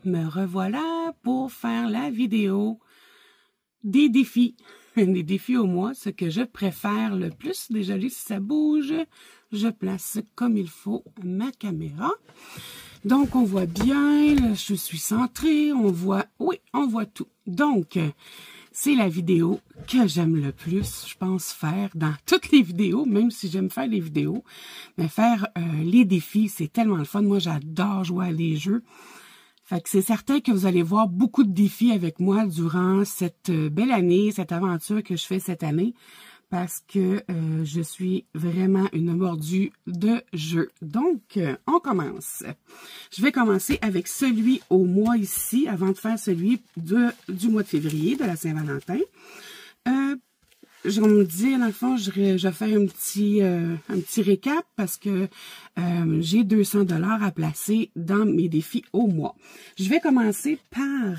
me revoilà pour faire la vidéo des défis. Des défis au mois, ce que je préfère le plus. Désolé si ça bouge. Je place comme il faut ma caméra. Donc, on voit bien, là, je suis centrée, on voit, oui, on voit tout. Donc, c'est la vidéo que j'aime le plus, je pense, faire dans toutes les vidéos, même si j'aime faire les vidéos. Mais faire les défis, c'est tellement le fun. Moi, j'adore jouer à des jeux. Fait que c'est certain que vous allez voir beaucoup de défis avec moi durant cette belle année, cette aventure que je fais cette année, parce que je suis vraiment une mordue de jeu. Donc, on commence. Je vais commencer avec celui au mois ici, avant de faire celui du mois de février, de la Saint-Valentin. Je vais me dire, dans le fond, je vais faire un petit récap parce que j'ai 200 $ à placer dans mes défis au mois. Je vais commencer par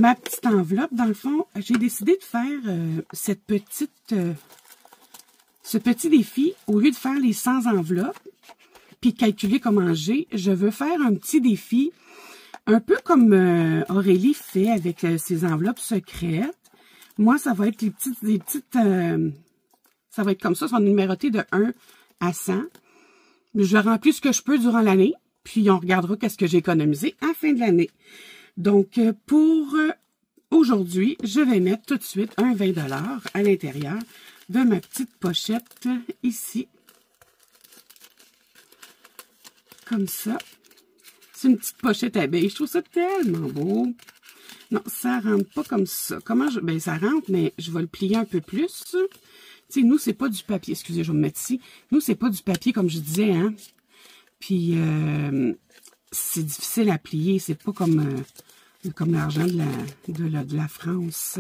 ma petite enveloppe. Dans le fond, j'ai décidé de faire ce petit défi. Au lieu de faire les 100 enveloppes, puis calculer comment j'ai, je veux faire un petit défi, un peu comme Aurélie fait avec ses enveloppes secrètes. Moi, ça va être ça va être comme ça, sont numérotées de 1 à 100. Je remplis ce que je peux durant l'année, puis on regardera qu'est-ce que j'ai économisé à la fin de l'année. Donc, pour aujourd'hui, je vais mettre tout de suite un 20 $ à l'intérieur de ma petite pochette ici. Comme ça. C'est une petite pochette abeille. Je trouve ça tellement beau. Non, ça rentre pas comme ça. Comment je... Ben, ça rentre, mais je vais le plier un peu plus. Tu sais, nous, c'est pas du papier. Excusez, je vais me mettre ici. Nous, c'est pas du papier, comme je disais, hein. Puis, c'est difficile à plier. C'est pas comme l'argent de la France.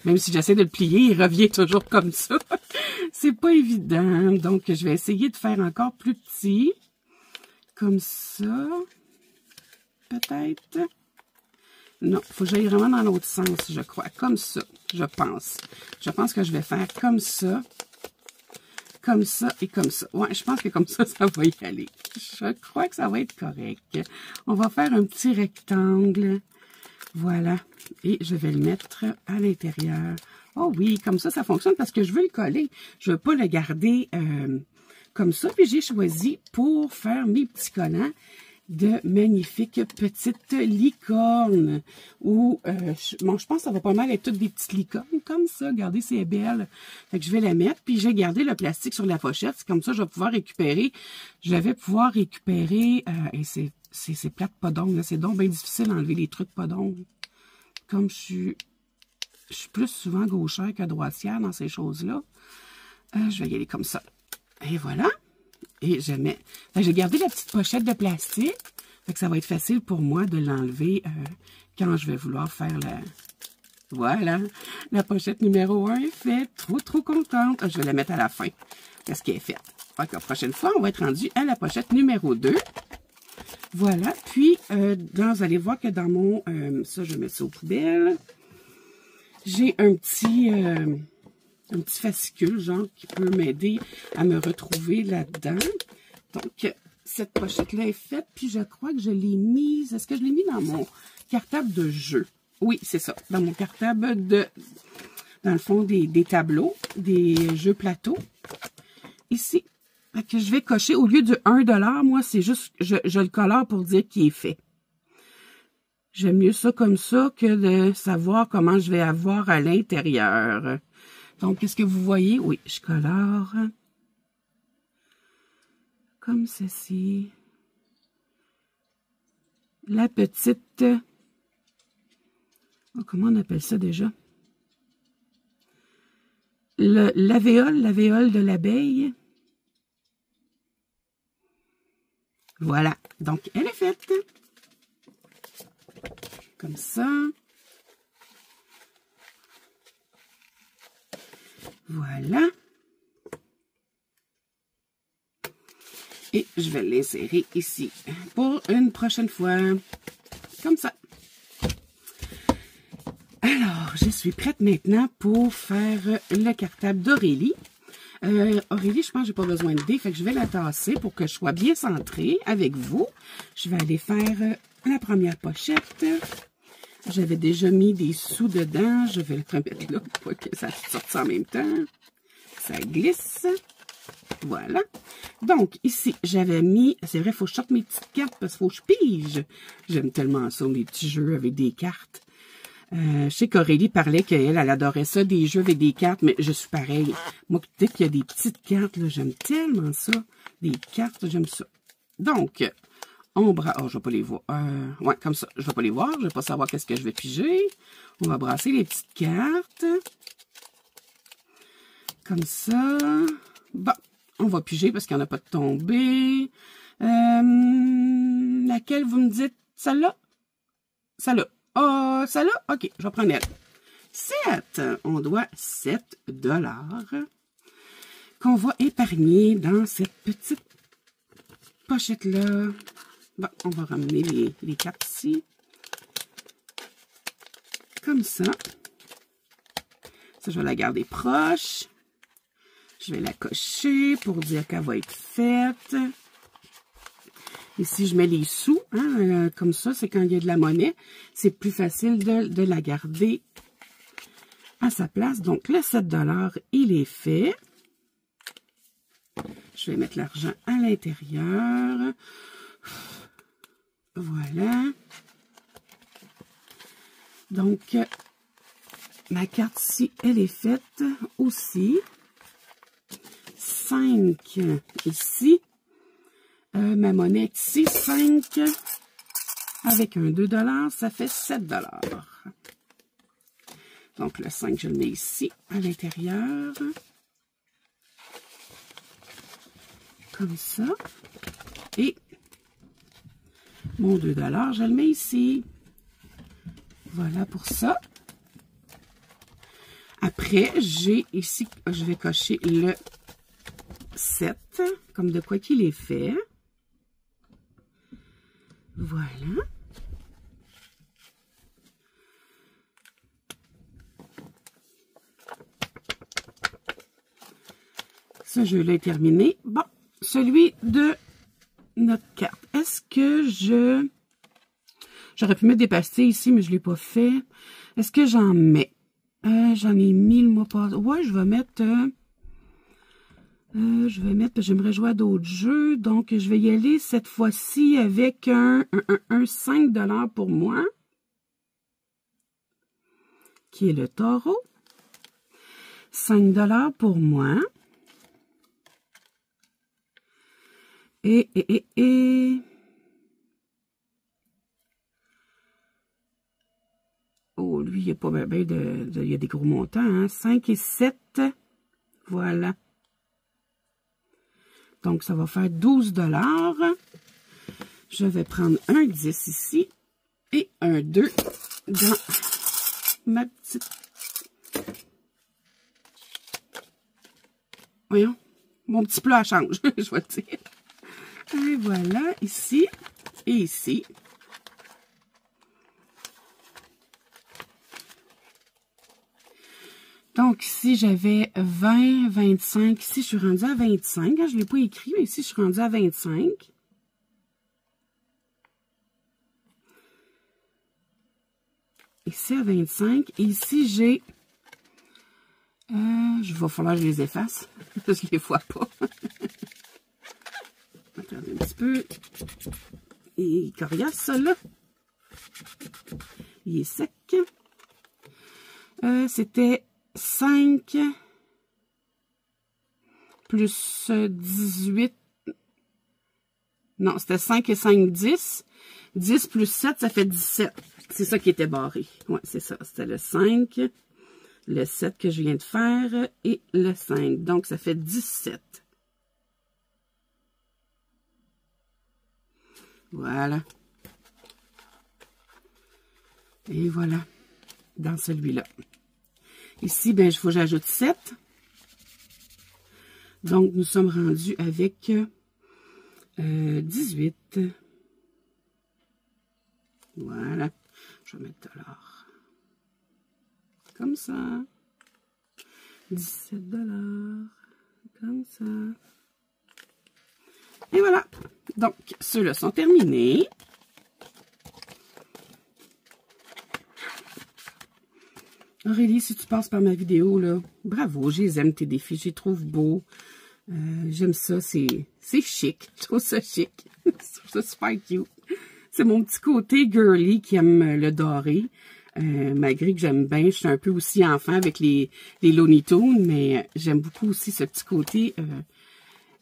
Même si j'essaie de le plier, il revient toujours comme ça. C'est pas évident. Donc, je vais essayer de faire encore plus petit. Comme ça. Peut-être. Non, il faut que j'aille vraiment dans l'autre sens, je crois. Comme ça, je pense. Je pense que je vais faire comme ça et comme ça. Ouais, je pense que comme ça, ça va y aller. Je crois que ça va être correct. On va faire un petit rectangle. Voilà. Et je vais le mettre à l'intérieur. Oh oui, comme ça fonctionne parce que je veux le coller. Je veux pas le garder comme ça. Puis j'ai choisi pour faire mes petits collants de magnifiques petites licornes. Ou, bon, je pense que ça va pas mal être toutes des petites licornes comme ça. Regardez, c'est belle. Fait que je vais la mettre, puis j'ai gardé le plastique sur la pochette. Comme ça, je vais pouvoir récupérer. Je vais pouvoir récupérer, et c'est plate pas d'ongles. C'est donc bien difficile d'enlever les trucs pas d'ongles. Comme je suis plus souvent gauchère que droitière dans ces choses-là. Je vais y aller comme ça. Et voilà. Et je mets... J'ai gardé la petite pochette de plastique. Fait que ça va être facile pour moi de l'enlever quand je vais vouloir faire la... Voilà. La pochette numéro 1 est faite. Trop contente. Je vais la mettre à la fin. Parce qu'elle est faite. Fait que la prochaine fois, on va être rendu à la pochette numéro 2. Voilà. Puis, vous allez voir que dans mon... ça, je mets ça aux poubelles. J'ai un petit fascicule, genre, qui peut m'aider à me retrouver là-dedans. Donc, cette pochette-là est faite, puis je crois que je l'ai mise... Est-ce que je l'ai mis dans mon cartable de jeu? Oui, c'est ça. Dans mon cartable dans le fond, des tableaux, des jeux plateaux. Ici. Fait que je vais cocher, au lieu de 1 $, moi, c'est juste... Je le colore pour dire qu'il est fait. J'aime mieux ça comme ça que de savoir comment je vais avoir à l'intérieur. Donc, est-ce que vous voyez? Oui, je colore comme ceci. La petite... Oh, comment on appelle ça déjà? L'alvéole de l'abeille. Voilà. Donc, elle est faite. Comme ça. Voilà. Et je vais l'insérer ici pour une prochaine fois. Comme ça. Alors, je suis prête maintenant pour faire le cartable d'Aurélie. Aurélie, je pense que j'ai pas besoin de dés, fait que je vais la tasser pour que je sois bien centrée avec vous. Je vais aller faire la première pochette. J'avais déjà mis des sous dedans. Je vais le remettre là pour que ça sorte en même temps. Ça glisse. Voilà. Donc, ici, j'avais mis... C'est vrai, il faut que je sorte mes petites cartes parce qu'il faut que je pige. J'aime tellement ça, les petits jeux avec des cartes. Je sais qu'Aurélie parlait qu'elle adorait ça, des jeux avec des cartes, mais je suis pareil. Moi, dès qu'il y a des petites cartes, là, j'aime tellement ça. Des cartes, j'aime ça. Donc, on brasse... Oh, je vais pas les voir. Ouais, comme ça, je vais pas les voir. Je vais pas savoir qu'est-ce que je vais piger. On va brasser les petites cartes. Comme ça. Bon, on va piger parce qu'il n'y en a pas de tombée. Laquelle vous me dites? Celle-là? Celle-là. Oh, celle-là? OK, je vais prendre elle. 7. On doit 7 $ qu'on va épargner dans cette petite pochette-là. Bon, on va ramener les cartes ici. Comme ça. Ça, je vais la garder proche. Je vais la cocher pour dire qu'elle va être faite. Ici, je mets les sous. Hein, comme ça, c'est quand il y a de la monnaie. C'est plus facile de la garder à sa place. Donc, le 7 $, il est fait. Je vais mettre l'argent à l'intérieur. Voilà. Donc, ma carte ici, elle est faite aussi. 5 ici. Ma monnaie ici, 5 avec un 2 $, ça fait 7 $. Donc, le 5, je le mets ici, à l'intérieur. Comme ça. Et mon 2 $, je le mets ici. Voilà pour ça. Après, j'ai ici, je vais cocher le 7, comme de quoi qu'il est fait. Voilà. Ce jeu-là est terminé. Bon, celui de notre carte. Est-ce que j'aurais pu mettre des pastilles ici, mais je ne l'ai pas fait. Est-ce que j'en mets? J'en ai mis le mois passé. Ouais, je vais mettre... j'aimerais jouer à d'autres jeux, donc je vais y aller cette fois-ci avec un 5 $ pour moi, qui est le taureau. 5 $ pour moi. Et... Oh, lui, il n'y a pas bien il y a des gros montants, hein. 5 et 7. Voilà. Donc, ça va faire 12 $. Je vais prendre un 10 ici et un 2 dans ma petite... Voyons, mon petit plat change, je vais te dire. Et voilà, ici et ici. Donc, ici, j'avais 20, 25. Ici, je suis rendue à 25. Je ne l'ai pas écrit, mais ici, je suis rendue à 25. Ici, à 25. Et ici, j'ai... il va falloir que je les efface, parce que je ne les vois pas. Attendez un petit peu. Et coriace, ça, là. Il est sec. C'était 5 plus 18. Non, c'était 5 et 5, 10. 10 plus 7, ça fait 17. C'est ça qui était barré. Ouais, c'est ça. C'était le 5, le 7 que je viens de faire et le 5. Donc, ça fait 17. Voilà. Et voilà. Dans celui-là. Ici, ben, il faut que j'ajoute 7. Donc, nous sommes rendus avec 18. Voilà. Je vais mettre $. Comme ça. 17 $. Comme ça. Et voilà. Donc, ceux-là sont terminés. Aurélie, si tu passes par ma vidéo, là, bravo, je les aime tes défis, je les trouve beaux. J'aime ça, c'est chic, je trouve ça chic. Je trouve ça super cute. C'est mon petit côté girly qui aime le doré. Malgré que j'aime bien, je suis un peu aussi enfant avec les Looney Tunes, mais j'aime beaucoup aussi ce petit côté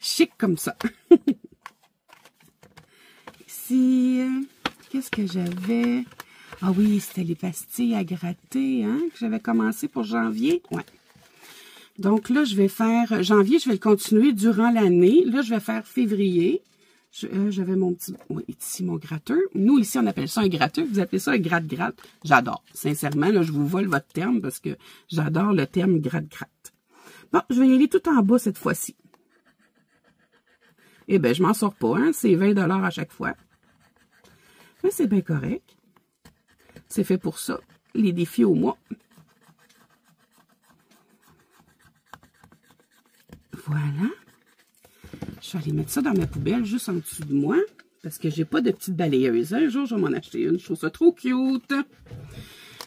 chic comme ça. Ici, qu'est-ce que j'avais? Ah oui, c'était les pastilles à gratter, hein, que j'avais commencé pour janvier. Ouais. Donc là, je vais faire janvier, je vais le continuer durant l'année. Là, je vais faire février. J'avais mon petit... Oui, ici, mon gratteur. Nous, ici, on appelle ça un gratteur. Vous appelez ça un gratte-gratte. J'adore. Sincèrement, là, je vous vole votre terme parce que j'adore le terme gratte-gratte. Bon, je vais y aller tout en bas cette fois-ci. Eh bien, je m'en sors pas, hein. C'est 20 $ à chaque fois. Mais c'est bien correct. C'est fait pour ça. Les défis au mois. Voilà. Je vais aller mettre ça dans ma poubelle, juste en dessous de moi, parce que j'ai pas de petite balayeuse. Un jour, je vais m'en acheter une. Je trouve ça trop cute.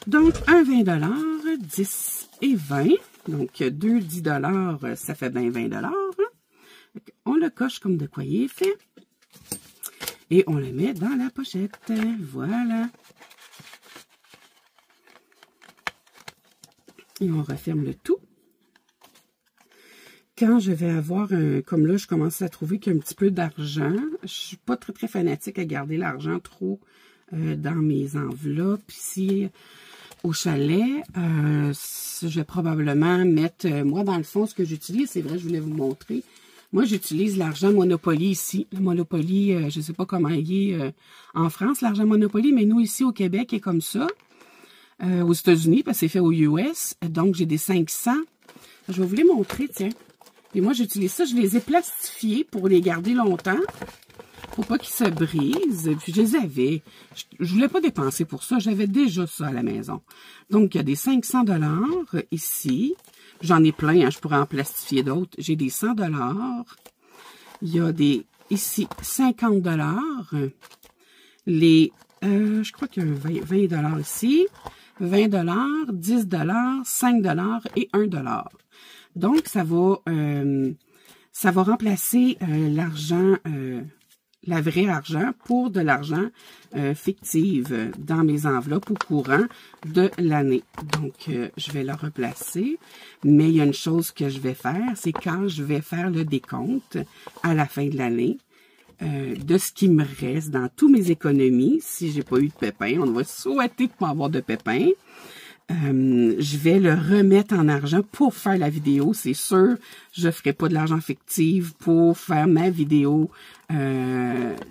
Donc, un 20 $, 10 et 20. Donc, 2 10 $, ça fait bien 20 $. On le coche comme de quoi il est fait. Et on le met dans la pochette. Voilà. Et on referme le tout. Quand je vais avoir un... Comme là, je commence à trouver qu'il y a un petit peu d'argent. Je suis pas très fanatique à garder l'argent trop dans mes enveloppes. Ici, au chalet, je vais probablement mettre... moi, dans le fond, ce que j'utilise, c'est vrai, je voulais vous montrer. Moi, j'utilise l'argent Monopoly ici. Le Monopoly, je sais pas comment il est en France, l'argent Monopoly, mais nous, ici, au Québec, il est comme ça. Aux États-Unis, parce que c'est fait aux US. Donc, j'ai des 500. Je vais vous les montrer, tiens. Et moi, j'utilise ça. Je les ai plastifiés pour les garder longtemps. Pour pas qu'ils se brisent. Puis, je les avais. Je voulais pas dépenser pour ça. J'avais déjà ça à la maison. Donc, il y a des 500 $ ici. J'en ai plein. Hein, je pourrais en plastifier d'autres. J'ai des 100 $. Il y a des, ici, 50 $. Les, je crois qu'il y a un 20 $ ici. 20 $, 10 $, 5 $ et 1 $. Donc, ça va remplacer l'argent, la vraie argent pour de l'argent fictif dans mes enveloppes au courant de l'année. Donc, je vais le replacer. Mais il y a une chose que je vais faire, c'est quand je vais faire le décompte à la fin de l'année, de ce qui me reste dans tous mes économies, si j'ai pas eu de pépins, on va souhaiter pas avoir de pépins. Je vais le remettre en argent pour faire la vidéo, c'est sûr. Je ferai pas de l'argent fictif pour faire ma vidéo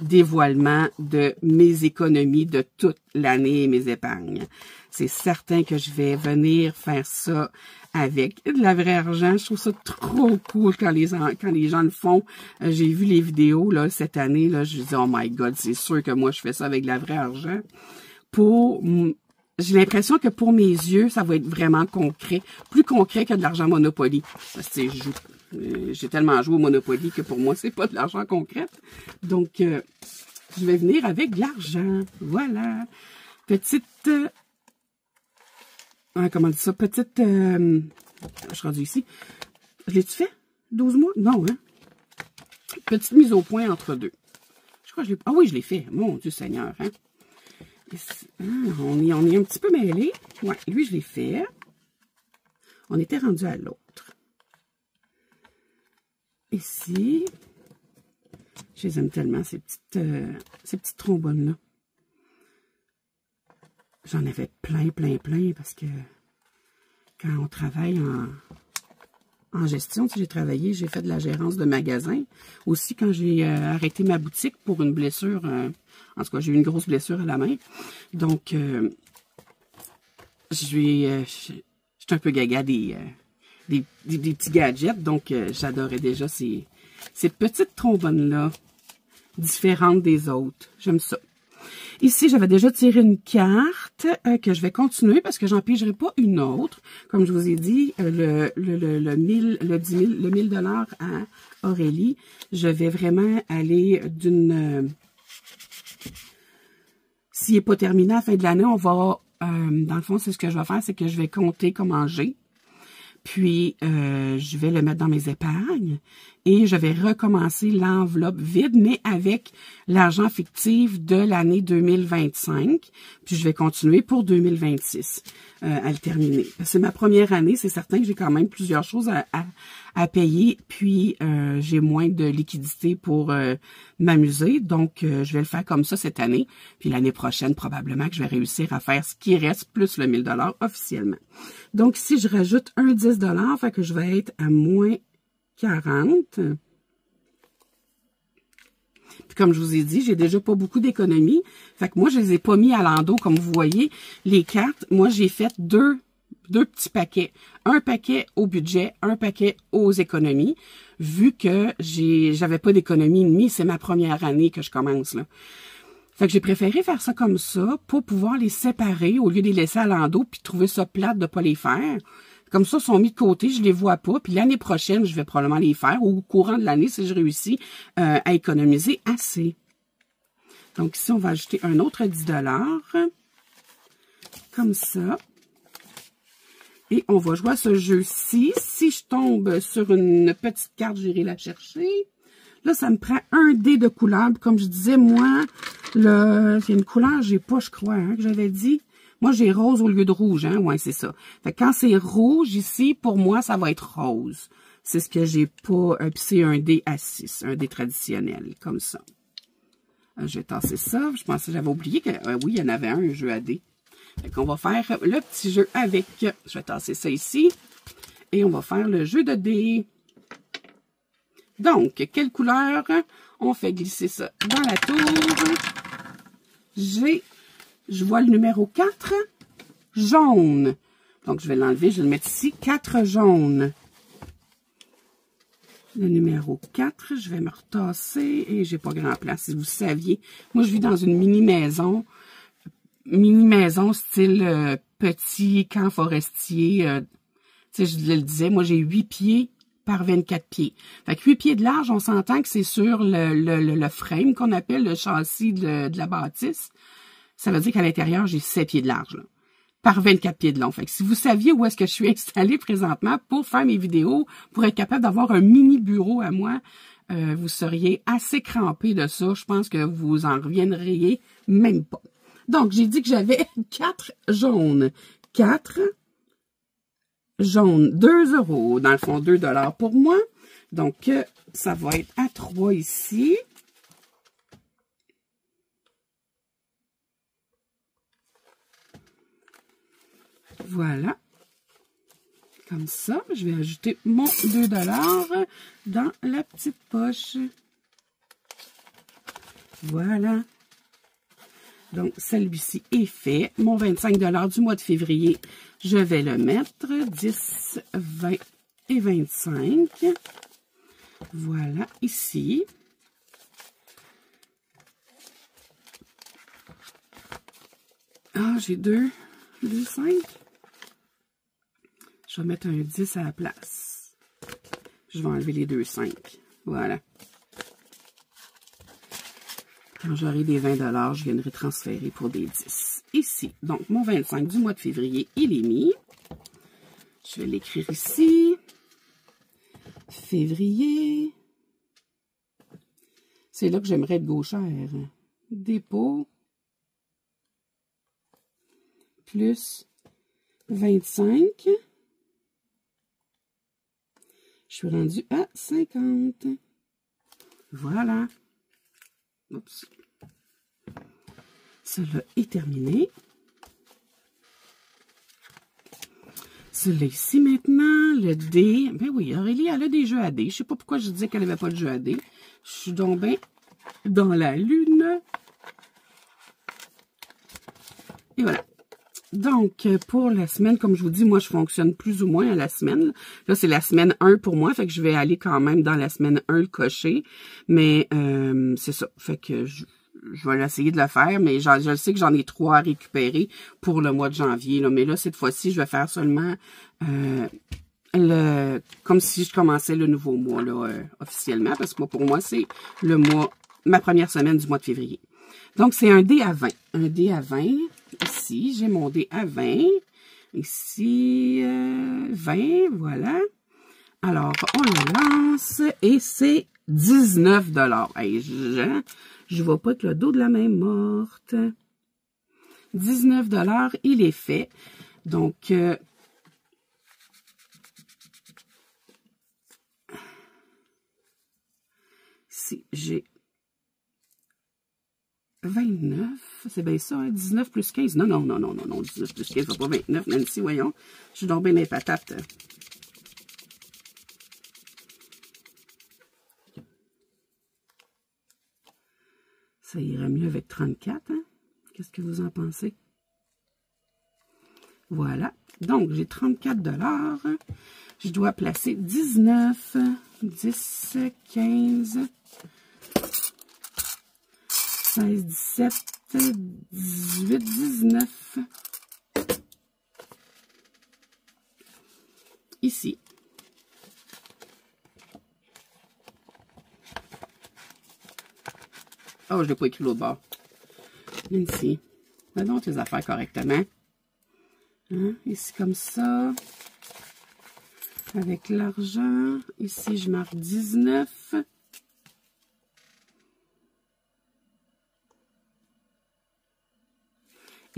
dévoilement de mes économies de toute l'année et mes épargnes. C'est certain que je vais venir faire ça avec de la vraie argent. Je trouve ça trop cool quand les gens le font. J'ai vu les vidéos là cette année, là, je me dis oh my god, c'est sûr que moi je fais ça avec de la vraie argent. J'ai l'impression que pour mes yeux, ça va être vraiment concret. Plus concret que de l'argent Monopoly. Parce que j'ai tellement joué au Monopoly que pour moi, c'est pas de l'argent concret. Donc, je vais venir avec de l'argent. Voilà. Petite... comment on dit ça? Petite... je suis rendue ici. Je l'ai-tu fait? 12 mois? Non, hein? Petite mise au point entre deux. Je crois que je l'ai... Ah oui, je l'ai fait. Mon Dieu Seigneur, hein? On est un petit peu mêlés. Ouais, lui, je l'ai fait. On était rendu à l'autre. Ici, je les aime tellement, ces petites trombones-là. J'en avais plein, parce que quand on travaille en gestion, j'ai travaillé, j'ai fait de la gérance de magasin. Aussi, quand j'ai arrêté ma boutique pour une blessure, en tout cas, j'ai eu une grosse blessure à la main. Donc, j'étais un peu gaga des petits gadgets. Donc, j'adorais déjà ces petites trombones-là, différentes des autres. J'aime ça. Ici, j'avais déjà tiré une carte que je vais continuer parce que j'en pigerai pas une autre. Comme je vous ai dit, le 1000 $ à Aurélie, je vais vraiment aller d'une... S'il n'est pas terminé à la fin de l'année, on va dans le fond, c'est ce que je vais faire, c'est que je vais compter comment j'ai. Puis, je vais le mettre dans mes épargnes et je vais recommencer l'enveloppe vide, mais avec l'argent fictif de l'année 2025. Puis, je vais continuer pour 2026 à le terminer. C'est ma première année, c'est certain que j'ai quand même plusieurs choses à payer. Puis, j'ai moins de liquidité pour m'amuser. Donc, je vais le faire comme ça cette année. Puis, l'année prochaine, probablement que je vais réussir à faire ce qui reste plus le 1000 $ officiellement. Donc, si je rajoute un 10 $, fait que je vais être à moins 40. Puis comme je vous ai dit, j'ai déjà pas beaucoup d'économies. Fait que moi, je les ai pas mis à l'endos, comme vous voyez. Les cartes, moi, j'ai fait deux petits paquets. Un paquet au budget, un paquet aux économies. Vu que j'avais pas d'économie et demie, c'est ma première année que je commence, là. Fait que j'ai préféré faire ça comme ça pour pouvoir les séparer au lieu de les laisser à l'endos puis trouver ça plate de pas les faire. Comme ça, ils sont mis de côté, je les vois pas. Puis l'année prochaine, je vais probablement les faire ou au courant de l'année si je réussis à économiser assez. Donc ici, on va ajouter un autre 10 $. Comme ça. Et on va jouer à ce jeu-ci. Si je tombe sur une petite carte, j'irai la chercher. Là, ça me prend un dé de couleur. Comme je disais, moi, il y a une couleur, j'ai pas, je crois, hein, que j'avais dit. Moi, j'ai rose au lieu de rouge, hein. Ouais, c'est ça. Fait que quand c'est rouge ici, pour moi, ça va être rose. C'est ce que j'ai pas. Puis c'est un dé à 6, un dé traditionnel, comme ça. Je vais tasser ça. Je pensais que j'avais oublié que, oui, il y en avait un jeu à dés. Fait qu'on va faire le petit jeu avec. Je vais tasser ça ici. Et on va faire le jeu de dés. Donc, quelle couleur? On fait glisser ça dans la tour. Je vois le numéro 4, jaune. Donc, je vais l'enlever, je vais le mettre ici, 4 jaunes. Le numéro 4, je vais me retasser et j'ai pas grand place, si vous saviez. Moi, je vis dans une mini-maison style petit camp forestier. Tu sais, je le disais, moi, j'ai 8 pieds par 24 pieds. Fait que 8 pieds de large, on s'entend que c'est sur le frame qu'on appelle le châssis de la bâtisse. Ça veut dire qu'à l'intérieur, j'ai 7 pieds de large, là, par 24 pieds de long. Fait que si vous saviez où est-ce que je suis installée présentement pour faire mes vidéos, pour être capable d'avoir un mini bureau à moi, vous seriez assez crampé de ça. Je pense que vous en reviendriez même pas. Donc, j'ai dit que j'avais 4 jaunes. 4 jaunes, 2 €. Dans le fond, 2 $ pour moi. Donc, ça va être à 3 ici. Voilà. Comme ça, je vais ajouter mon 2 $ dans la petite poche. Voilà. Donc, celui-ci est fait. Mon 25 $ du mois de février, je vais le mettre. 10, 20 et 25. Voilà, ici. Ah, j'ai 2, 5. Je vais mettre un 10 à la place. Je vais enlever les 2, 5. Voilà. Quand j'aurai des 20 $, je viendrai transférer pour des 10. Ici, donc mon 25 du mois de février, il est mis. Je vais l'écrire ici. Février. C'est là que j'aimerais être gauchère. Dépôt. Plus 25. Je suis rendue à 50. Voilà. Oups. Cela est terminé. Celui-là ici maintenant, le dé. Ben oui, Aurélie, elle a des jeux à dés. Je sais pas pourquoi je disais qu'elle n'avait pas de jeux à dés. Je suis donc bien dans la lune. Et voilà. Donc, pour la semaine, comme je vous dis, moi, je fonctionne plus ou moins à la semaine. Là, c'est la semaine 1 pour moi, fait que je vais aller quand même dans la semaine 1 le cocher. Mais, c'est ça. Fait que je vais essayer de le faire, mais je sais que j'en ai 3 à récupérer pour le mois de janvier. Là. Mais là, cette fois-ci, je vais faire seulement comme si je commençais le nouveau mois là, officiellement, parce que pour moi, c'est le mois, ma première semaine du mois de février. Donc, c'est un dé à 20. Un dé à 20, ici. ici, j'ai mon dé à 20. Ici, 20, voilà. Alors, on le lance et c'est 19 $. Hey, je vois pas que le dos de la main morte. 19 $, il est fait. Donc, si j'ai 29, c'est bien ça, hein? 19 plus 15. Non, 19 plus 15, c'est pas 29, Nancy, voyons. Je suis donc bien mes patates. Ça irait mieux avec 34, hein? Qu'est-ce que vous en pensez? Voilà. Donc, j'ai 34 $. Je dois placer 19, 10, 15, 16, 17, 18, 19. Ici. Oh, je l'ai pas écrit l'autre bord. Ici. Mets donc tes affaires correctement. Hein? Ici, comme ça. Avec l'argent. Ici, je marque 19.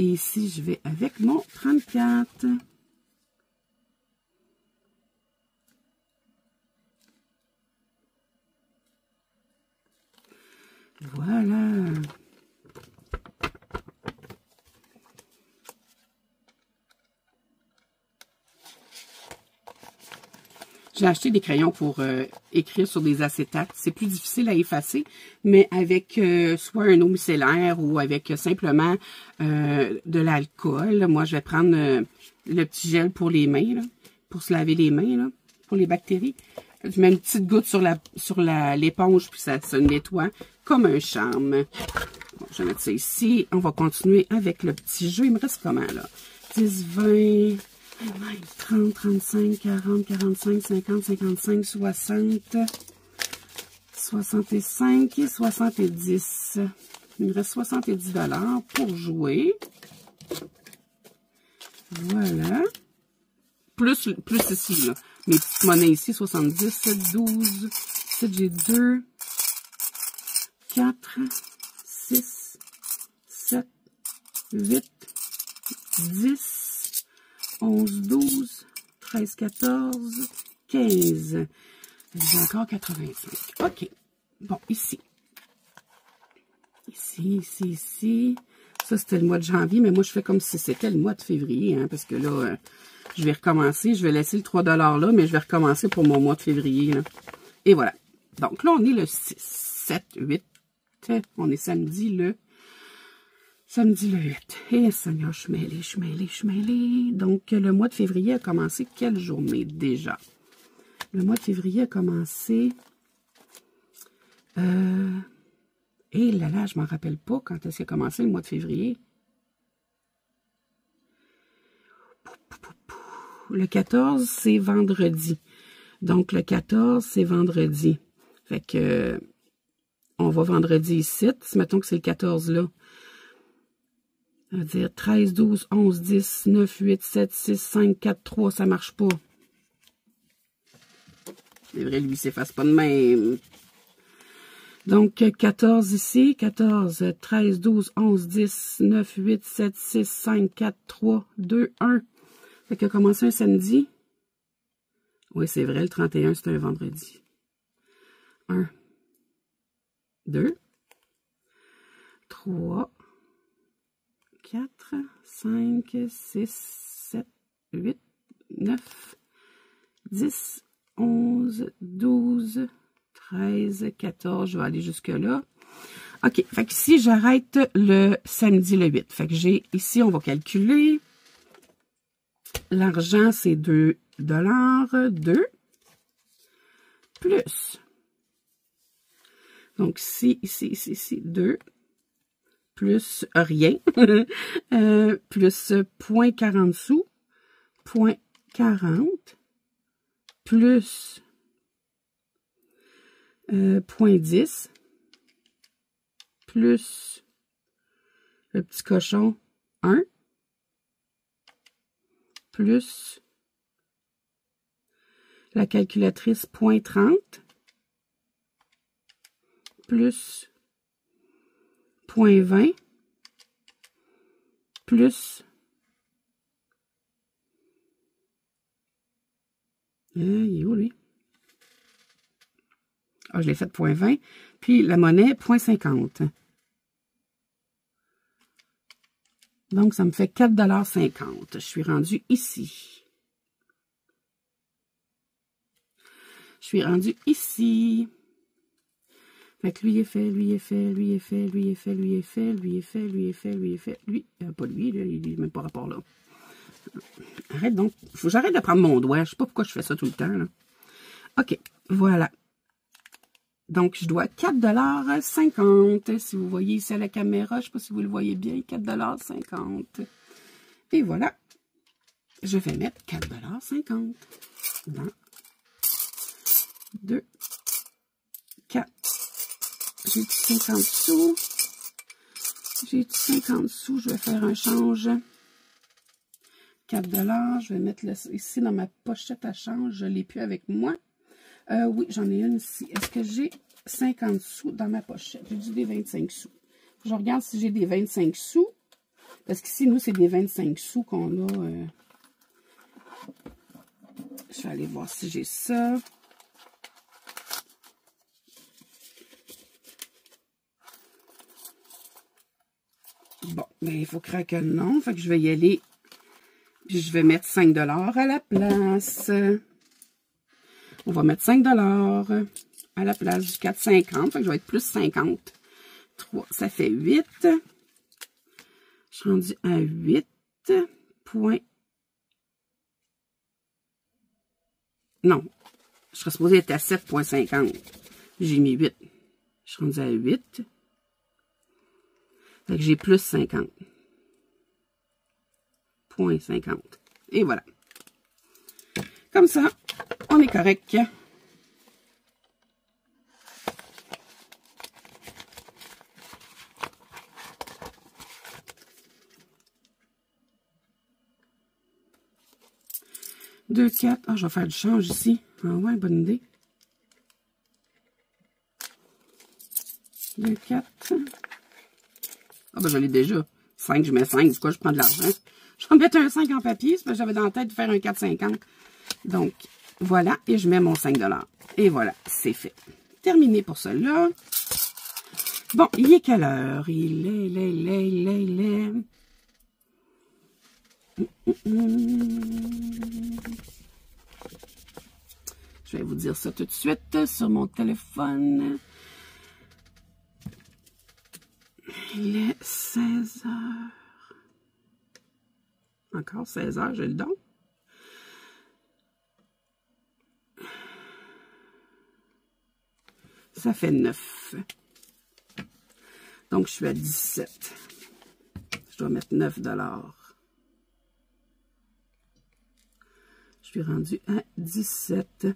Et ici, je vais avec mon 34. Voilà. J'ai acheté des crayons pour écrire sur des acétates. C'est plus difficile à effacer, mais avec soit un eau micellaire ou avec simplement de l'alcool. Moi, je vais prendre le petit gel pour les mains, là, pour se laver les mains, là, pour les bactéries. Je mets une petite goutte sur l'éponge, puis ça se nettoie comme un charme. Bon, je vais mettre ça ici. On va continuer avec le petit jeu. Il me reste comment, là? 10, 20... 30, 35, 40, 45, 50, 55, 60, 65 et 70. Il me reste 70 $ pour jouer. Voilà. Plus ici, là. Mes petites monnaies ici, 70, 7, 12. Ici, j'ai 2, 4, 6, 7, 8, 10. 11, 12, 13, 14, 15. J'ai encore 85. OK. Bon, ici. Ici. Ça, c'était le mois de janvier, mais moi, je fais comme si c'était le mois de février, hein, parce que là, je vais recommencer. Je vais laisser le 3 $ là, mais je vais recommencer pour mon mois de février, là. Et voilà. Donc là, on est le 6, 7, 8. On est samedi le 8. Et Seigneur, je suis mêlée. Donc, le mois de février a commencé quelle journée déjà? Le mois de février a commencé... Et là, je m'en rappelle pas quand est-ce qu'il a commencé le mois de février. Le 14, c'est vendredi. Donc, le 14, c'est vendredi. Fait que, on va vendredi ici. Mettons que c'est le 14 là. Ça veut dire 13, 12, 11, 10, 9, 8, 7, 6, 5, 4, 3, ça marche pas. C'est vrai, lui, il s'efface pas de même. Donc, 14 ici, 14, 13, 12, 11, 10, 9, 8, 7, 6, 5, 4, 3, 2, 1. Fait qu'il a commencé un samedi. Oui, c'est vrai, le 31, c'est un vendredi. 1, 2, 3, 4, 5, 6, 7, 8, 9, 10, 11, 12, 13, 14, je vais aller jusque là. OK, fait que ici, j'arrête le samedi le 8. Fait que j'ai, ici, on va calculer. L'argent, c'est 2 $, 2, plus. Donc, ici, 2, plus rien, plus 0,40 sous, 0,40, plus 0,10, plus le petit cochon 1, plus la calculatrice 0.30 plus 0.20 plus il est où lui? Ah, je l'ai fait 0.20. Puis la monnaie, 0.50. Donc, ça me fait 4,50 $. Je suis rendue ici. Je suis rendue ici. Fait que lui est fait, lui est fait, lui est fait, lui est fait, lui est fait, lui est fait, lui est fait, lui est fait, lui. Pas lui, là, il n'est même pas rapport là. Arrête donc. Faut que j'arrête de prendre mon doigt. Je sais pas pourquoi je fais ça tout le temps, là. OK. Voilà. Donc, je dois 4,50 $. Si vous voyez ici à la caméra, je ne sais pas si vous le voyez bien, 4,50 $. Et voilà. Je vais mettre 4,50 $. Dans 2, 4. J'ai du 50 sous. J'ai du 50 sous. Je vais faire un change. 4 $. Je vais mettre ici dans ma pochette à change. Je ne l'ai plus avec moi. Oui, j'en ai une ici. Est-ce que j'ai 50 sous dans ma pochette? J'ai dit des 25 sous. Je regarde si j'ai des 25 sous. Parce qu'ici, nous, c'est des 25 sous qu'on a. Je vais aller voir si j'ai ça. Bon, ben, il faut craquer le nom. Fait que je vais y aller. Puis je vais mettre 5 $ à la place. On va mettre 5 $ à la place du 4,50. Fait que je vais être plus 50. 3, ça fait 8. Je suis rendue à 8 points. Non, je serais supposée être à 7,50. J'ai mis 8. Je suis rendue à 8. Fait que j'ai plus 50. 0,50. Et voilà. Comme ça, on est correct. Deux, 4. Ah, je vais faire du change ici. Ah ouais, bonne idée. 2, 4. Ah ben, je l'ai déjà. 5, je mets 5. Pourquoi je prends de l'argent? Je vais mettre un 5 en papier, parce que j'avais dans la tête de faire un 4,50. Donc, voilà. Et je mets mon 5 $. Et voilà, c'est fait. Terminé pour cela. Bon, il est quelle heure? Il est. Je vais vous dire ça tout de suite sur mon téléphone. Il est 16 h. Encore 16 h, j'ai le don. Ça fait 9. Donc, je suis à 17. Je dois mettre 9 $. Je suis rendue à 17.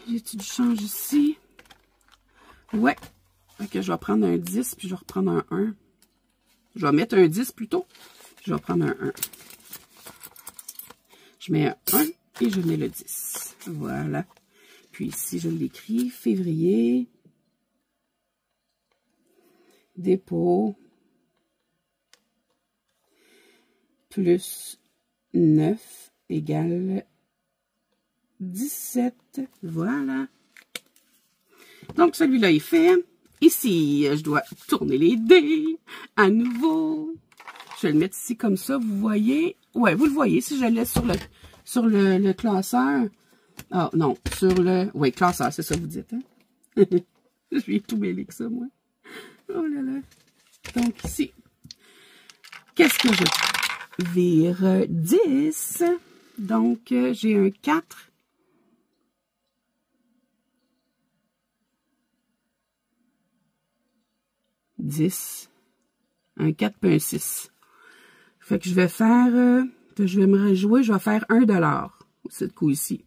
J'ai-tu du change ici? Ouais. Fait que je vais prendre un 10, puis je vais reprendre un 1. Je vais mettre un 10 plutôt. Je vais prendre un 1. Je mets un 1 et je mets le 10. Voilà. Puis ici, je l'écris. Février. Dépôt. Plus 9 égale 17. Voilà. Donc, celui-là est fait. Ici, je dois tourner les dés à nouveau. Je vais le mettre ici comme ça, vous voyez. Ouais, vous le voyez, si je le laisse sur le classeur. Ah, non, sur le... Oui, classeur, c'est ça que vous dites, hein? Je vais tout mêler que ça, moi. Oh là là. Donc, ici, qu'est-ce que je vire? 10. Donc, j'ai un 4. Un 4 puis un 6. Fait que je vais faire, je vais me rejouer, je vais faire 1 $, ce coup ici.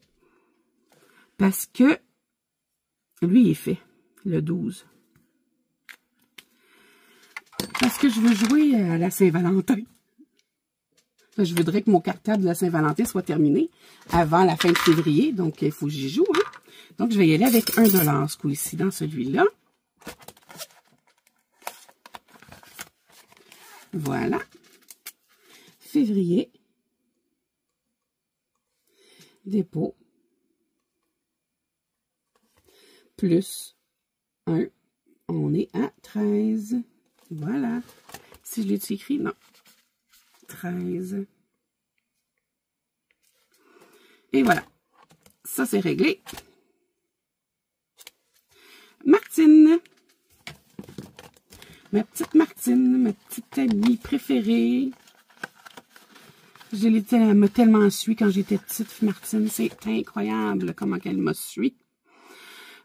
Parce que, lui, il est fait, le 12. Parce que je veux jouer à la Saint-Valentin. Je voudrais que mon cartable de la Saint-Valentin soit terminé avant la fin de février. Donc, il faut que j'y joue. Hein? Donc, je vais y aller avec 1 $ ce coup-ci dans celui-là. Voilà. Février. Dépôt. Plus 1. On est à 13. Voilà. Si je l'ai écrit, non. 13. Et voilà. Ça, c'est réglé. Martine. Ma petite Martine, ma petite amie préférée. Elle m'a tellement suivi quand j'étais petite, Martine. C'est incroyable comment elle m'a suivi.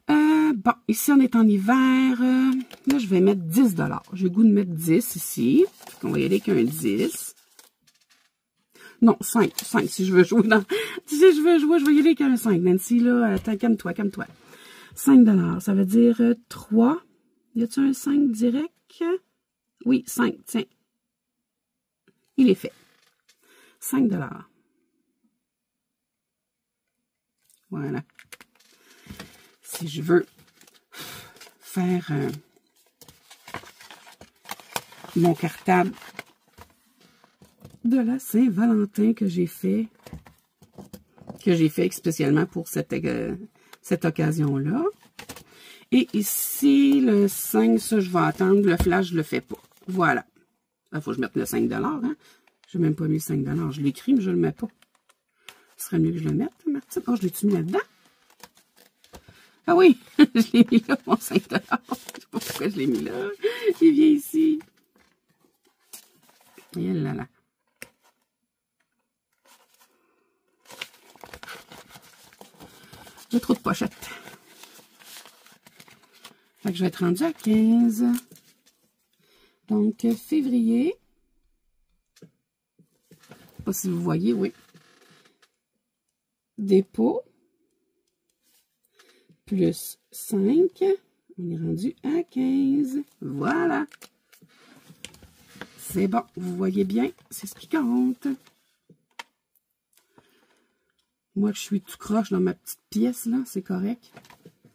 Bon, ici, on est en hiver. Là, je vais mettre 10 $. J'ai le goût de mettre 10 ici. On va y aller avec un 10. Non, 5. 5, si je veux jouer dans... Si je veux jouer, je vais y aller avec un 5. Nancy, là, attends, calme-toi, calme-toi. 5 $. Ça veut dire 3. Y a-t-il un 5 direct? Oui, 5, tiens. Il est fait. 5 $. Voilà. Si je veux faire mon cartable de la Saint-Valentin que j'ai fait spécialement pour cette occasion-là. Et ici, le 5, ça, je vais attendre. Le flash, je le fais pas. Voilà. Il faut que je mette le 5 $. Hein? Je n'ai même pas mis 5 $. Je l'écris, mais je ne le mets pas. Ce serait mieux que je le mette, Martine. Oh, je l'ai-tu mis là-dedans? Ah oui, je l'ai mis là, mon 5 $. Je ne sais pas pourquoi je l'ai mis là. Il vient ici. Et là là. J'ai trop de pochettes. Fait que je vais être rendue à 15. Donc, février. Je ne sais pas si vous voyez, oui. Dépôt. Plus 5. On est rendu à 15. Voilà. C'est bon. Vous voyez bien, c'est ce qui compte. Moi, je suis tout croche dans ma petite pièce, là. C'est correct.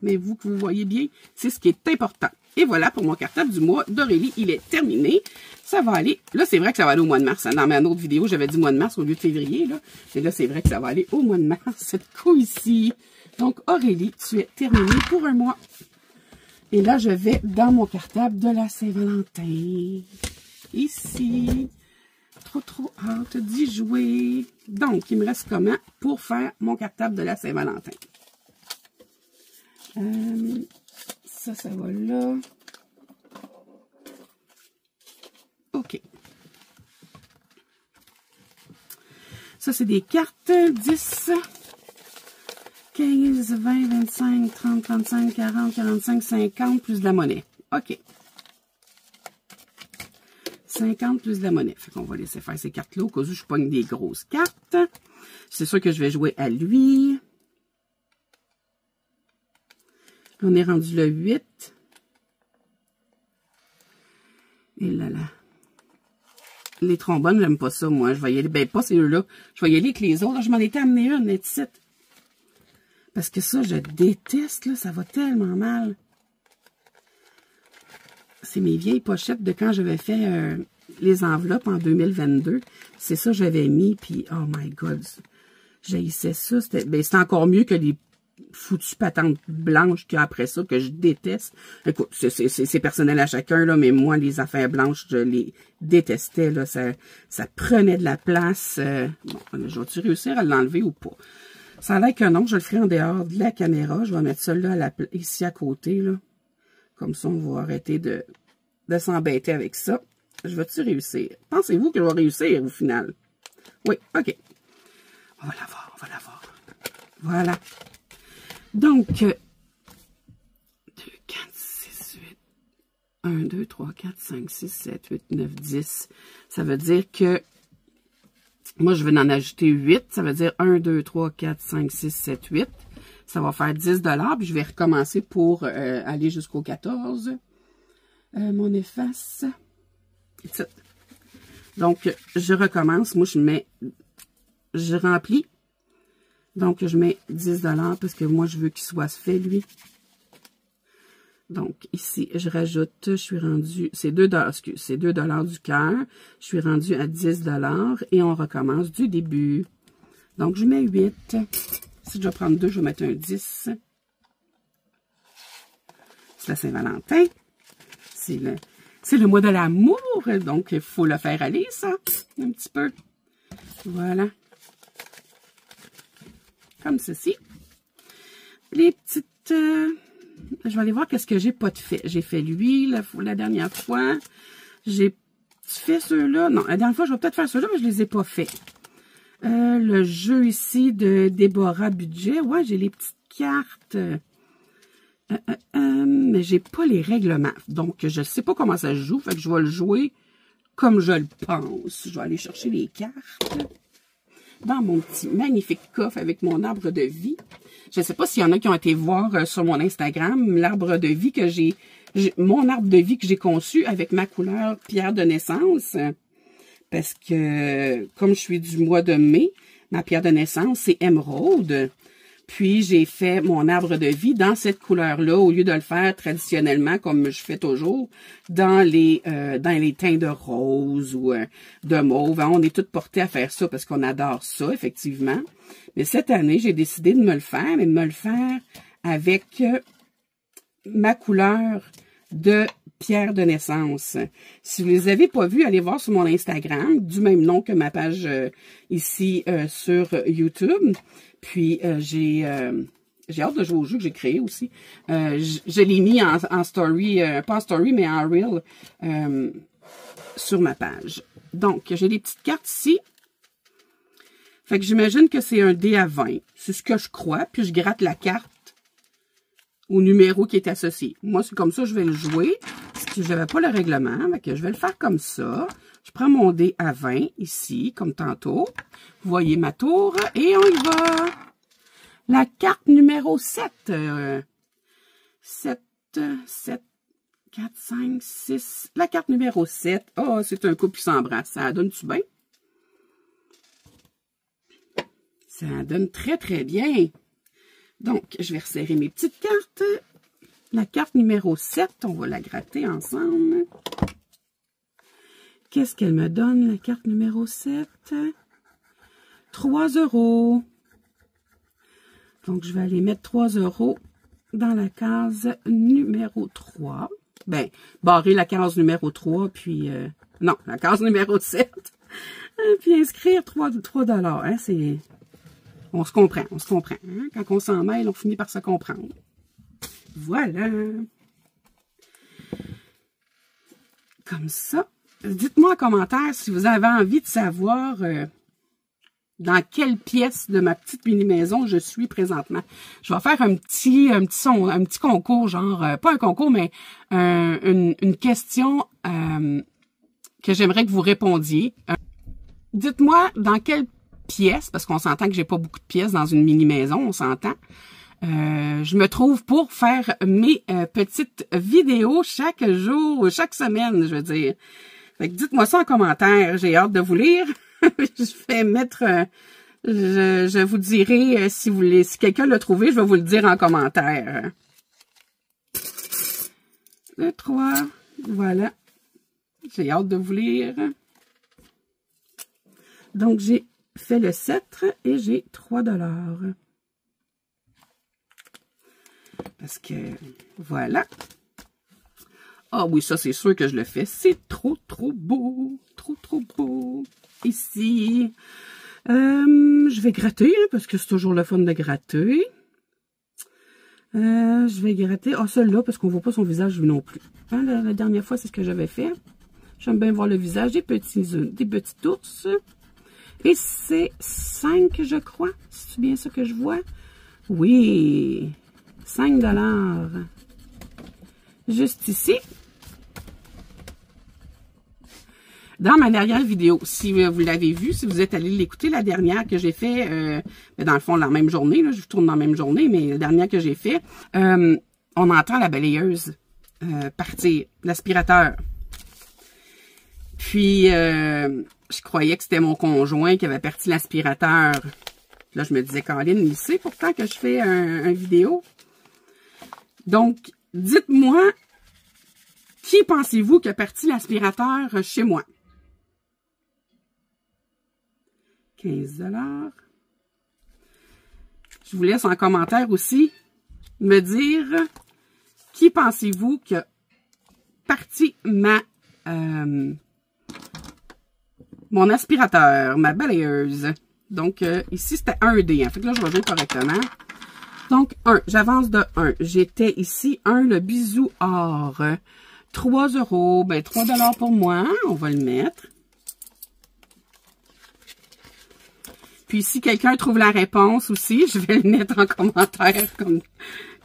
Mais vous, que vous voyez bien, c'est ce qui est important. Et voilà pour mon cartable du mois d'Aurélie. Il est terminé. Ça va aller. Là, c'est vrai que ça va aller au mois de mars. Dans ma autre vidéo, j'avais dit mois de mars au lieu de février. Là. Mais là, c'est vrai que ça va aller au mois de mars. Cette coup ici. Donc, Aurélie, tu es terminée pour un mois. Et là, je vais dans mon cartable de la Saint-Valentin. Ici. Trop hâte d'y jouer. Donc, il me reste comment pour faire mon cartable de la Saint-Valentin? Ça va là. OK. Ça, c'est des cartes 10, 15, 20, 25, 30, 35, 40, 45, 50, plus de la monnaie. OK. 50 plus de la monnaie. Fait qu'on va laisser faire ces cartes-là au cas où je pogne des grosses cartes. C'est sûr que je vais jouer à lui. On est rendu le 8. Et là, là. Les trombones, j'aime pas ça, moi. Je vais y aller, ben pas ceux-là. Je vais y aller avec les autres. Là, je m'en étais amené une, les titres. Parce que ça, je déteste, là. Ça va tellement mal. C'est mes vieilles pochettes de quand j'avais fait les enveloppes en 2022. C'est ça que j'avais mis, puis oh my God. J'haïssais ça. C'était encore mieux que les foutues patentes blanches qu'il y a après ça, que je déteste. Écoute, c'est personnel à chacun, là, mais moi, les affaires blanches, je les détestais, là. Ça prenait de la place. Bon, je vais-tu réussir à l'enlever ou pas? Ça a l'air que non, je le ferai en dehors de la caméra. Je vais mettre ça là, ici à côté, là. Comme ça, on va arrêter de s'embêter avec ça. Je vais-tu réussir? Pensez-vous que je vais réussir au final? Oui, OK. On va la voir, on va la voir. Voilà. Donc, 2, 4, 6, 8, 1, 2, 3, 4, 5, 6, 7, 8, 9, 10. Ça veut dire que, moi, je vais en ajouter 8. Ça veut dire 1, 2, 3, 4, 5, 6, 7, 8. Ça va faire 10 $. Puis je vais recommencer pour aller jusqu'au 14. Mon efface. Donc, je recommence. Moi, je remplis. Donc, je mets 10 $ parce que moi, je veux qu'il soit fait, lui. Donc, ici, je rajoute, je suis rendue, c'est 2 $ du cœur. Je suis rendue à 10 $ et on recommence du début. Donc, je mets 8. Si je dois prendre 2, je vais mettre un 10. C'est la Saint-Valentin. C'est le mois de l'amour, donc il faut le faire aller, ça, un petit peu. Voilà. Comme ceci. Les petites... je vais aller voir qu'est-ce que j'ai pas de fait. J'ai fait lui la dernière fois. J'ai fait ceux-là. Non, la dernière fois, je vais peut-être faire ceux-là, mais je les ai pas faits. Le jeu ici de Déborah Budget. Ouais, j'ai les petites cartes. Mais j'ai pas les règlements. Donc, je sais pas comment ça se joue. Fait que je vais le jouer comme je le pense. Je vais aller chercher les cartes dans mon petit magnifique coffre avec mon arbre de vie. Je ne sais pas s'il y en a qui ont été voir sur mon Instagram l'arbre de vie que mon arbre de vie que j'ai conçu avec ma couleur pierre de naissance. Parce que, comme je suis du mois de mai, ma pierre de naissance, c'est émeraude. Puis, j'ai fait mon arbre de vie dans cette couleur-là, au lieu de le faire traditionnellement, comme je fais toujours, dans les teints de rose ou de mauve. On est toutes portées à faire ça parce qu'on adore ça, effectivement. Mais cette année, j'ai décidé de me le faire, mais de me le faire avec ma couleur de pierre de naissance. Si vous les avez pas vus, allez voir sur mon Instagram, du même nom que ma page ici sur YouTube. Puis, j'ai hâte de jouer au jeu que j'ai créé aussi. Je l'ai mis en story, pas en story, mais en reel sur ma page. Donc, j'ai des petites cartes ici. Fait que j'imagine que c'est un dé à 20. C'est ce que je crois. Puis, je gratte la carte au numéro qui est associé. Moi, c'est comme ça que je vais le jouer. Si je n'avais pas le règlement, donc je vais le faire comme ça. Je prends mon dé à 20 ici, comme tantôt. Vous voyez ma tour et on y va. La carte numéro 7. 7, 4, 5, 6. La carte numéro 7. Oh, c'est un couple qui s'embrasse. Ça donne-tu bien? Ça donne très, très bien. Donc, je vais resserrer mes petites cartes. La carte numéro 7, on va la gratter ensemble. Qu'est-ce qu'elle me donne, la carte numéro 7? 3 €. Donc, je vais aller mettre 3 € dans la case numéro 3. Ben, barrer la case numéro 3, puis... non, la case numéro 7. Puis inscrire 3 $. Hein, c'est... On se comprend, on se comprend. Hein? Quand on s'en mêle, on finit par se comprendre. Voilà. Comme ça. Dites-moi en commentaire si vous avez envie de savoir dans quelle pièce de ma petite mini-maison je suis présentement. Je vais faire un petit concours, genre, pas un concours, mais une question que j'aimerais que vous répondiez. Dites-moi dans quelle pièce, parce qu'on s'entend que j'ai pas beaucoup de pièces dans une mini-maison, on s'entend. Je me trouve pour faire mes petites vidéos chaque jour, chaque semaine, je veux dire. Fait que dites-moi ça en commentaire, j'ai hâte de vous lire. Je vais mettre, je vous dirai si quelqu'un l'a trouvé, je vais vous le dire en commentaire. Le 3, voilà. J'ai hâte de vous lire. Donc, j'ai fait le 7 et j'ai 3 $. Parce que, voilà. Ah oui, ça, c'est sûr que je le fais. C'est trop, trop beau. Trop, trop beau. Ici. Je vais gratter, hein, parce que c'est toujours le fun de gratter. Je vais gratter. Ah, celle-là, parce qu'on ne voit pas son visage non plus. Hein, la dernière fois, c'est ce que j'avais fait. J'aime bien voir le visage des petits ours. Et c'est 5, je crois. C'est bien ça que je vois? Oui. 5 $. Juste ici. Dans ma dernière vidéo, si vous l'avez vu, si vous êtes allé l'écouter, la dernière que j'ai fait, dans le fond, la même journée, là, je tourne dans la même journée, mais la dernière que j'ai fait, on entend la balayeuse partir, l'aspirateur. Puis, je croyais que c'était mon conjoint qui avait parti l'aspirateur. Là, je me disais, Caroline, il sait pourtant que je fais un vidéo. Donc, dites-moi, qui pensez-vous qui a parti l'aspirateur chez moi? 15 $. Je vous laisse en commentaire aussi me dire qui pensez-vous qui a parti mon aspirateur, ma balayeuse. Donc, ici, c'était 1 dé. Fait que là, je vais jouer correctement. Donc, 1. J'avance de 1. J'étais ici, 1, le bisou or. 3 €. Ben, 3 $ pour moi. On va le mettre. Puis, si quelqu'un trouve la réponse aussi, je vais le mettre en commentaire.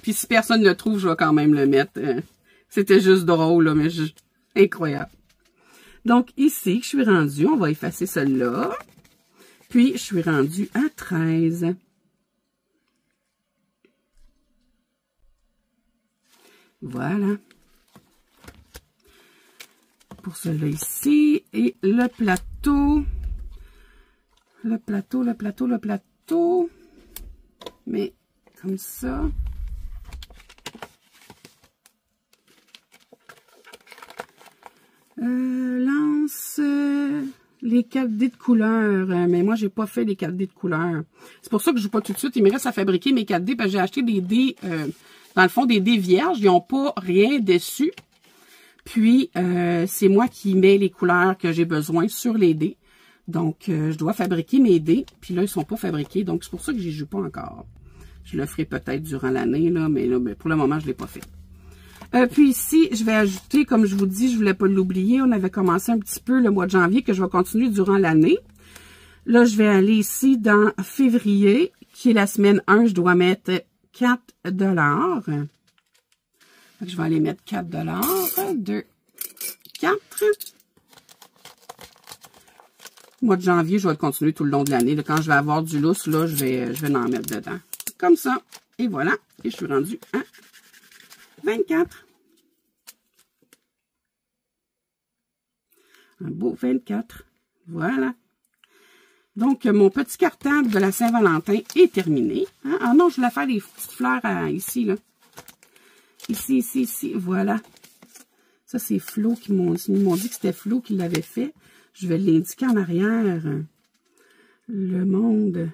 Puis, si personne ne le trouve, je vais quand même le mettre. C'était juste drôle, là, mais incroyable. Donc, ici, je suis rendue. On va effacer celle-là. Puis, je suis rendue à 13. Voilà. Pour celui-là ici. Et le plateau. Le plateau. Mais, comme ça. Lance les 4D de couleur. Mais moi, j'ai pas fait les 4D de couleur. C'est pour ça que je joue pas tout de suite. Il me reste à fabriquer mes 4D parce que j'ai acheté des dés, dans le fond, des dés vierges. Ils n'ont pas rien dessus. Puis, c'est moi qui mets les couleurs que j'ai besoin sur les dés. Donc, je dois fabriquer mes dés. Puis là, ils sont pas fabriqués. Donc, c'est pour ça que j'y joue pas encore. Je le ferai peut-être durant l'année, là. Mais là, pour le moment, je l'ai pas fait. Puis ici, je vais ajouter, comme je vous dis, je voulais pas l'oublier, on avait commencé un petit peu le mois de janvier, que je vais continuer durant l'année. Là, je vais aller ici dans février, qui est la semaine 1, je dois mettre 4 $. Je vais aller mettre 4 $. 2, 4. Mois de janvier, je vais continuer tout le long de l'année. Quand je vais avoir du lousse, là, je vais en mettre dedans. Comme ça. Et voilà. Et je suis rendue à 24. Un beau 24. Voilà. Donc, mon petit cartable de la Saint-Valentin est terminé. Hein? Ah non, je voulais faire des petites fleurs ici, là. Ici. Voilà. Ça, c'est Flo qui m'ont dit que c'était Flo qui l'avait fait. Je vais l'indiquer en arrière. Le monde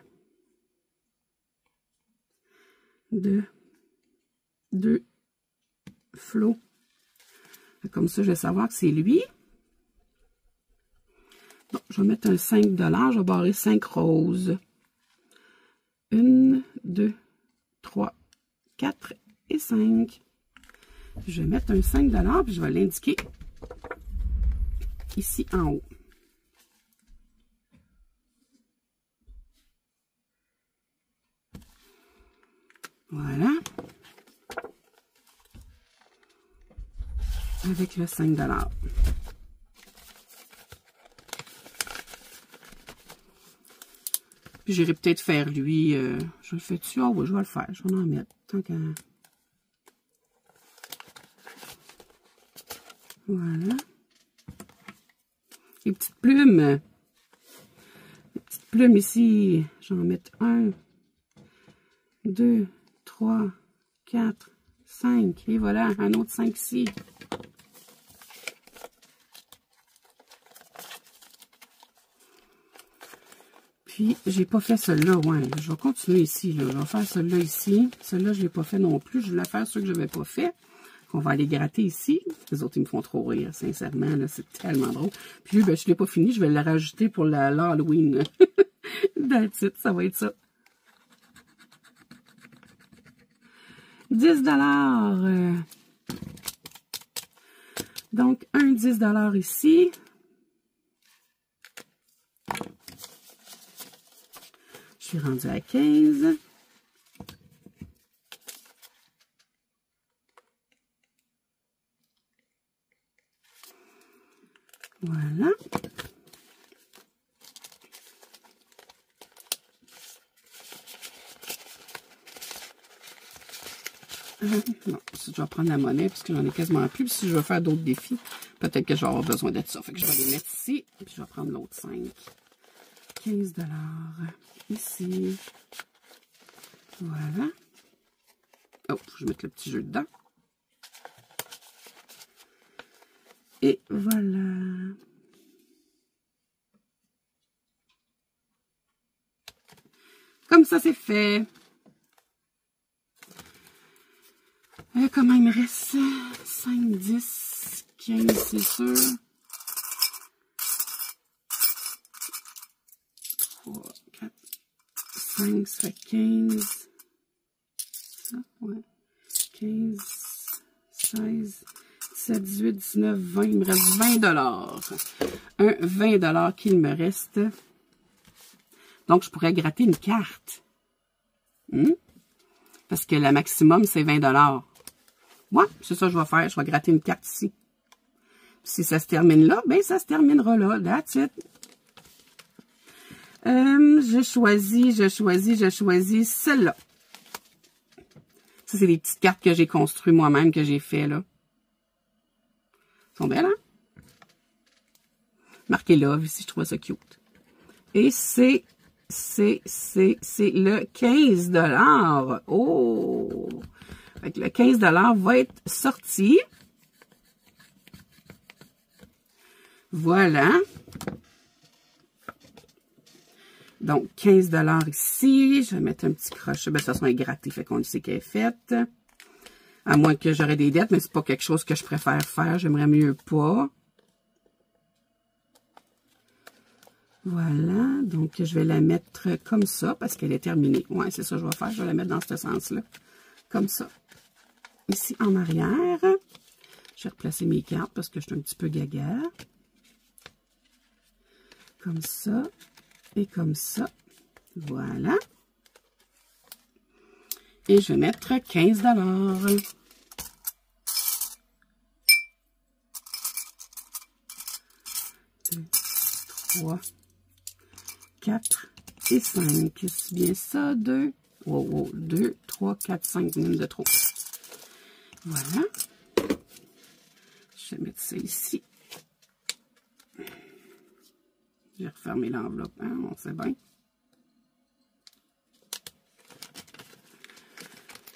de Flo. Comme ça, je vais savoir que c'est lui. Bon, je vais mettre un 5 $. Je vais barrer 5 roses. 1, 2, 3, 4 et 5. Je vais mettre un 5 $, puis je vais l'indiquer ici en haut. Voilà. Avec le 5 $. Puis j'irai peut-être faire lui. Je le fais dessus. Ah oui, je vais le faire. Je vais en mettre. Tant qu'à. Voilà. Les petites plumes. Les petites plumes ici. Je vais en mettre 1, 2, 3, 4, 5. Et voilà, un autre 5 ici. Puis, j'ai pas fait celui-là, ouais. Je vais continuer ici, là. Je vais faire celui-là ici. Celui-là, je l'ai pas fait non plus. Je voulais faire ceux que je n'avais pas fait. On va aller gratter ici. Les autres, ils me font trop rire, sincèrement, là. C'est tellement drôle. Puis lui, ben, je l'ai pas fini. Je vais le rajouter pour l'Halloween. That's it, ça va être ça. 10 $. Donc, un 10 $ ici. Je suis rendue à 15. Voilà. Non, si je vais prendre la monnaie, parce que j'en ai quasiment plus. Puis si je veux faire d'autres défis, Peut-être que je vais avoir besoin de ça. Fait que je vais les mettre ici. Puis je vais prendre l'autre 5. 15 $ ici. Voilà. Oh, je vais mettre le petit jeu dedans. Et voilà. Comme ça, c'est fait. Comment il me reste? 5, 10, 15, c'est sûr. 3, 4, 5, ça fait 15. Ça, ouais. 15, 16, 17, 18, 19, 20. Il me reste 20 $. Un 20 $ qu'il me reste. Donc, je pourrais gratter une carte. Parce que le maximum, c'est 20 $. Ouais, c'est ça que je vais faire. Je vais gratter une carte ici. Si ça se termine là, ben ça se terminera là. That's it. Je choisis celle-là. Ça, c'est des petites cartes que j'ai construites moi-même, que j'ai fait là. Elles sont belles, hein? Marqué love ici, je trouve ça cute. Et c'est le 15 $. Oh! Fait que le 15 $ va être sorti. Voilà. Donc, 15 $ ici. Je vais mettre un petit crochet. Ben, de toute façon, elle est grattée, fait qu'on le sait qu'elle est faite. À moins que j'aurais des dettes, mais c'est pas quelque chose que je préfère faire. J'aimerais mieux pas. Voilà. Donc, je vais la mettre comme ça parce qu'elle est terminée. Ouais, c'est ça que je vais faire. Je vais la mettre dans ce sens-là. Comme ça. Ici, en arrière. Je vais replacer mes cartes parce que je suis un petit peu gaga. Comme ça. Et comme ça. Voilà. Et je vais mettre 15 $. 2, 3, 4 et 5. C'est bien ça, 2. Wow, 2, 3, 4, 5 minutes de trop. Voilà. Je vais mettre ça ici. J'ai refermé l'enveloppe, hein, on sait bien.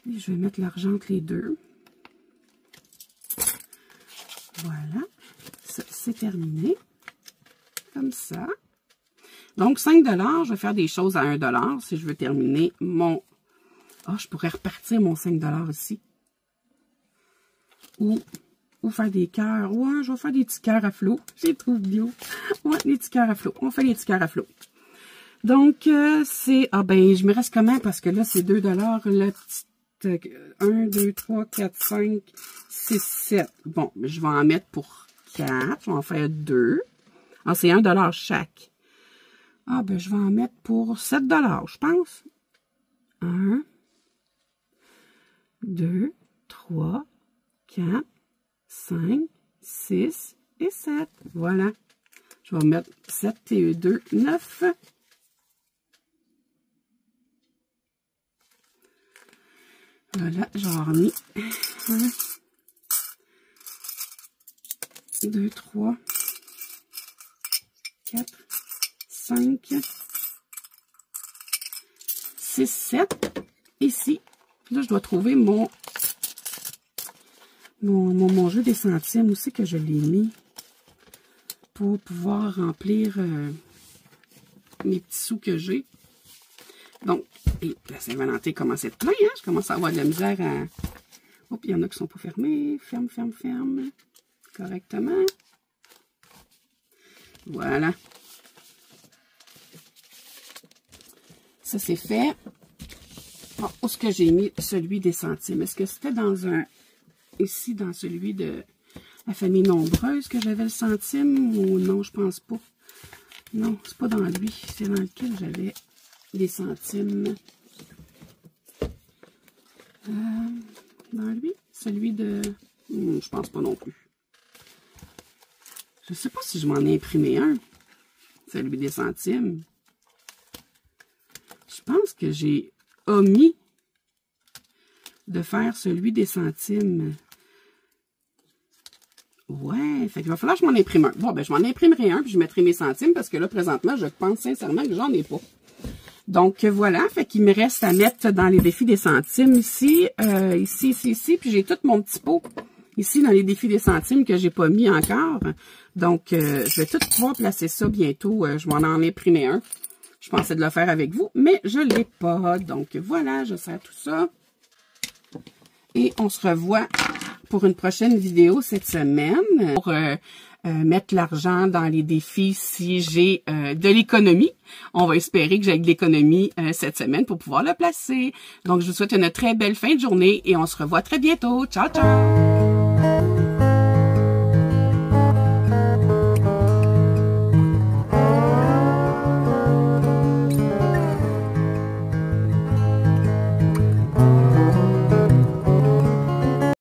Et je vais mettre l'argent entre les deux. Voilà. Ça, c'est terminé. Comme ça. Donc, 5 $, je vais faire des choses à 1 $ si je veux terminer mon... Ah, je pourrais repartir mon 5 $ ici. Ou faire des cœurs. Ouais, je vais faire des petits cœurs à flot. J'ai trouvé bio. Ouais, des petits cœurs à flot. On fait les petits cœurs à flot. Donc, c'est... Ah ben, je me reste comment? Parce que là, c'est 2 $. Le petit... 1, 2, 3, 4, 5, 6, 7. Bon, je vais en mettre pour 4. Je vais en faire 2. Ah, c'est 1 $ chaque. Ah, ben, je vais en mettre pour 7 $, je pense. 1, 2, 3, 4, 5, 6 et 7. Voilà. Je vais mettre 7 et 2, 9. Voilà, j'en ai 1, 2, 3, 4, 5, 6, 7. Ici. Là, je dois trouver mon jeu des centimes aussi que je l'ai mis pour pouvoir remplir mes petits sous que j'ai. Donc, et la Saint-Valentin commence à être plein, hein? Je commence à avoir de la misère à... Oups, il y en a qui sont pas fermés. Ferme, ferme, ferme. Correctement. Voilà. Ça, c'est fait. Bon, où est-ce que j'ai mis celui des centimes? Est-ce que c'était dans un... Ici, dans celui de la famille nombreuse que j'avais le centime? Ou non, je pense pas. Non, c'est pas dans lui. C'est dans lequel j'avais des centimes. Dans lui? Celui de... je pense pas non plus. Je sais pas si je m'en ai imprimé un. Celui des centimes. Je pense que j'ai omis de faire celui des centimes. Ouais, fait qu'il va falloir que je m'en imprime un. Bon, ben, je m'en imprimerai un, puis je mettrai mes centimes, parce que là, présentement, je pense sincèrement que j'en ai pas. Donc, voilà, fait qu'il me reste à mettre dans les défis des centimes ici, ici, puis j'ai tout mon petit pot ici dans les défis des centimes que j'ai pas mis encore. Donc, je vais tout pouvoir placer ça bientôt. Je m'en en imprimer un. Je pensais de le faire avec vous, mais je l'ai pas. Donc, voilà, je sers tout ça. Et on se revoit pour une prochaine vidéo cette semaine pour mettre l'argent dans les défis si j'ai de l'économie. On va espérer que j'ai de l'économie cette semaine pour pouvoir le placer. Donc, je vous souhaite une très belle fin de journée et on se revoit très bientôt. Ciao, ciao!